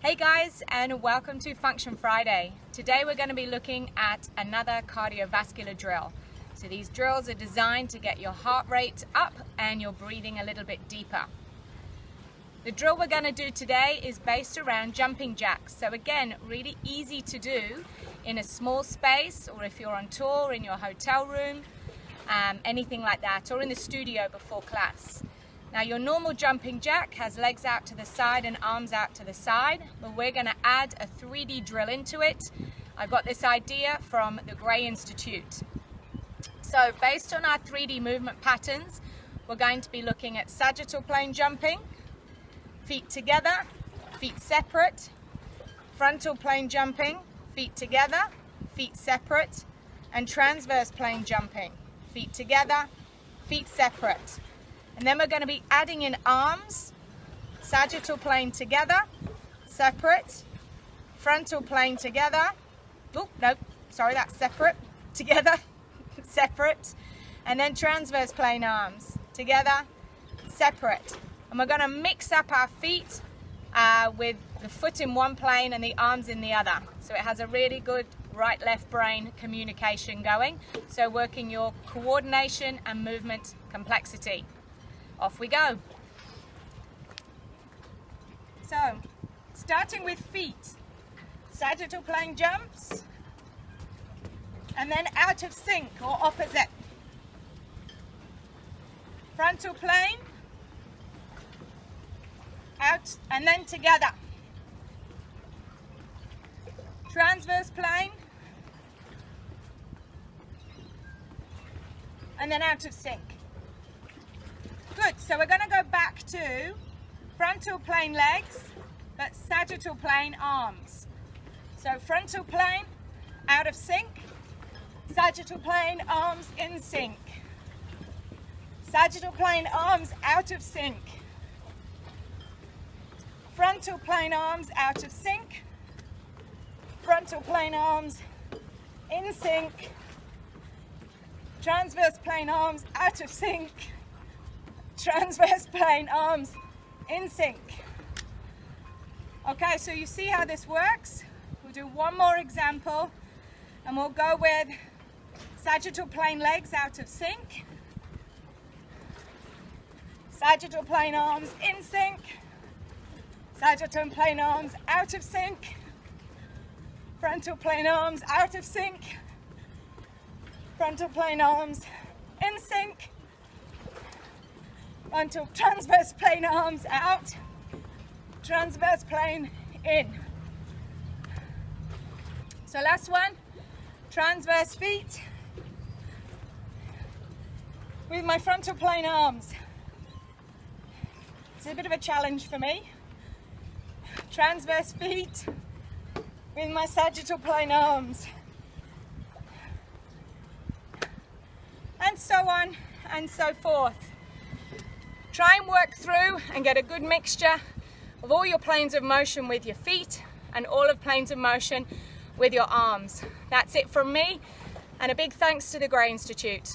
Hey guys, and welcome to Function Friday. Today we're going to be looking at another cardiovascular drill. So these drills are designed to get your heart rate up and your breathing a little bit deeper. The drill we're going to do today is based around jumping jacks. So again, really easy to do in a small space, or if you're on tour in your hotel room, anything like that, or in the studio before class. Now your normal jumping jack has legs out to the side and arms out to the side, but we're going to add a 3D drill into it. I got this idea from the Gray Institute. So based on our 3D movement patterns, we're going to be looking at sagittal plane jumping, feet together, feet separate, frontal plane jumping, feet together, feet separate, and transverse plane jumping, feet together, feet separate. And then we're going to be adding in arms, sagittal plane together, separate, frontal plane together, that's separate, together, separate, and then transverse plane arms, together, separate. And we're going to mix up our feet with the foot in one plane and the arms in the other. So it has a really good right-left brain communication going. So working your coordination and movement complexity. Off we go. So, starting with feet, sagittal plane jumps, and then out of sync or opposite. Frontal plane, out and then together. Transverse plane, and then out of sync. Good, so we're going to go back to frontal plane legs, but sagittal plane arms. So frontal plane, out of sync, sagittal plane arms in sync. Sagittal plane arms out of sync. Frontal plane arms out of sync. Frontal plane arms in sync. Transverse plane arms out of sync. Transverse plane arms in sync. Okay, so you see how this works. We'll do one more example and we'll go with sagittal plane legs out of sync, sagittal plane arms in sync, sagittal plane arms out of sync, frontal plane arms out of sync, frontal plane arms in sync, until transverse plane arms out, transverse plane in. So last one, transverse feet with my frontal plane arms. It's a bit of a challenge for me. Transverse feet with my sagittal plane arms. And so on and so forth. Try and work through and get a good mixture of all your planes of motion with your feet and all of planes of motion with your arms. That's it from me, and a big thanks to the Gray Institute.